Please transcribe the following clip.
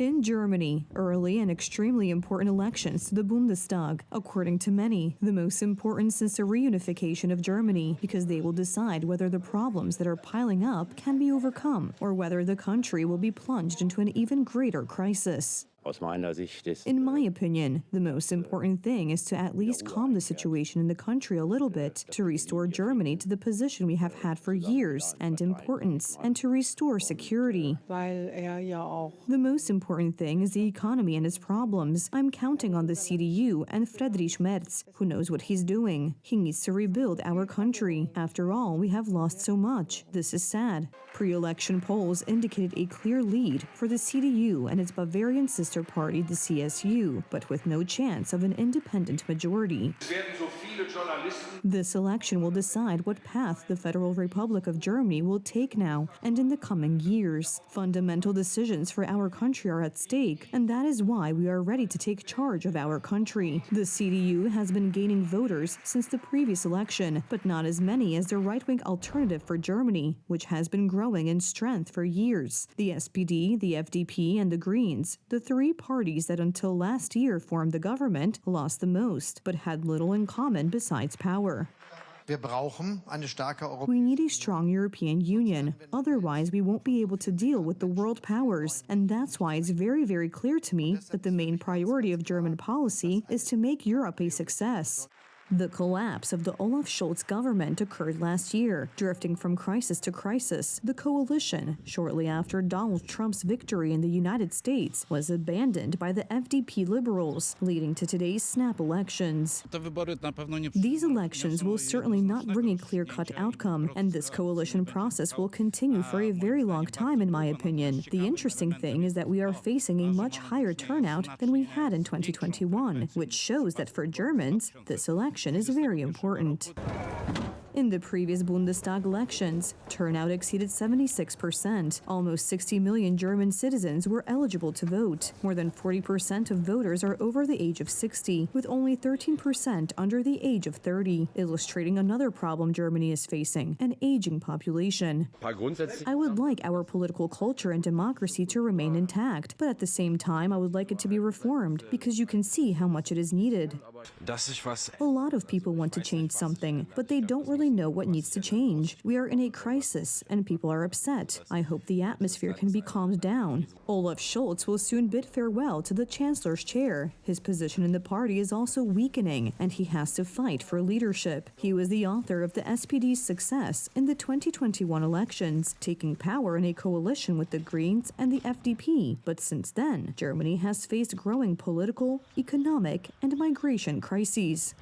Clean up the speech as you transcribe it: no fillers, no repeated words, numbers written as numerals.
In Germany, early and extremely important elections to the Bundestag, according to many, the most important since the reunification of Germany, because they will decide whether the problems that are piling up can be overcome, or whether the country will be plunged into an even greater crisis. In my opinion, the most important thing is to at least calm the situation in the country a little bit, to restore Germany to the position we have had for years and importance, and to restore security. The most important thing is the economy and its problems. I'm counting on the CDU and Friedrich Merz, who knows what he's doing. He needs to rebuild our country. After all, we have lost so much. This is sad. Pre-election polls indicated a clear lead for the CDU and its Bavarian sister party, the CSU, but with no chance of an independent majority. This election will decide what path the Federal Republic of Germany will take now and in the coming years. Fundamental decisions for our country are at stake, and that is why we are ready to take charge of our country. The CDU has been gaining voters since the previous election, but not as many as the right-wing Alternative for Germany, which has been growing in strength for years. The SPD, the FDP, and the Greens, the three parties that until last year formed the government, lost the most, but had little in common besides power. We need a strong European Union, otherwise we won't be able to deal with the world powers, and that's why it's very, very clear to me that the main priority of German policy is to make Europe a success. The collapse of the Olaf Scholz government occurred last year, drifting from crisis to crisis. The coalition, shortly after Donald Trump's victory in the United States, was abandoned by the FDP liberals, leading to today's snap elections. These elections will certainly not bring a clear-cut outcome, and this coalition process will continue for a very long time, in my opinion. The interesting thing is that we are facing a much higher turnout than we had in 2021, which shows that for Germans, this election is very important. In the previous Bundestag elections, turnout exceeded 76%. Almost 60 million German citizens were eligible to vote. More than 40% of voters are over the age of 60, with only 13% under the age of 30, illustrating another problem Germany is facing, an aging population. I would like our political culture and democracy to remain intact, but at the same time I would like it to be reformed, because you can see how much it is needed. A lot of people want to change something, but they don't really know what needs to change. We are in a crisis, and people are upset. I hope the atmosphere can be calmed down. Olaf Scholz will soon bid farewell to the Chancellor's chair. His position in the party is also weakening, and he has to fight for leadership. He was the author of the SPD's success in the 2021 elections, taking power in a coalition with the Greens and the FDP. But since then, Germany has faced growing political, economic, and migration crises.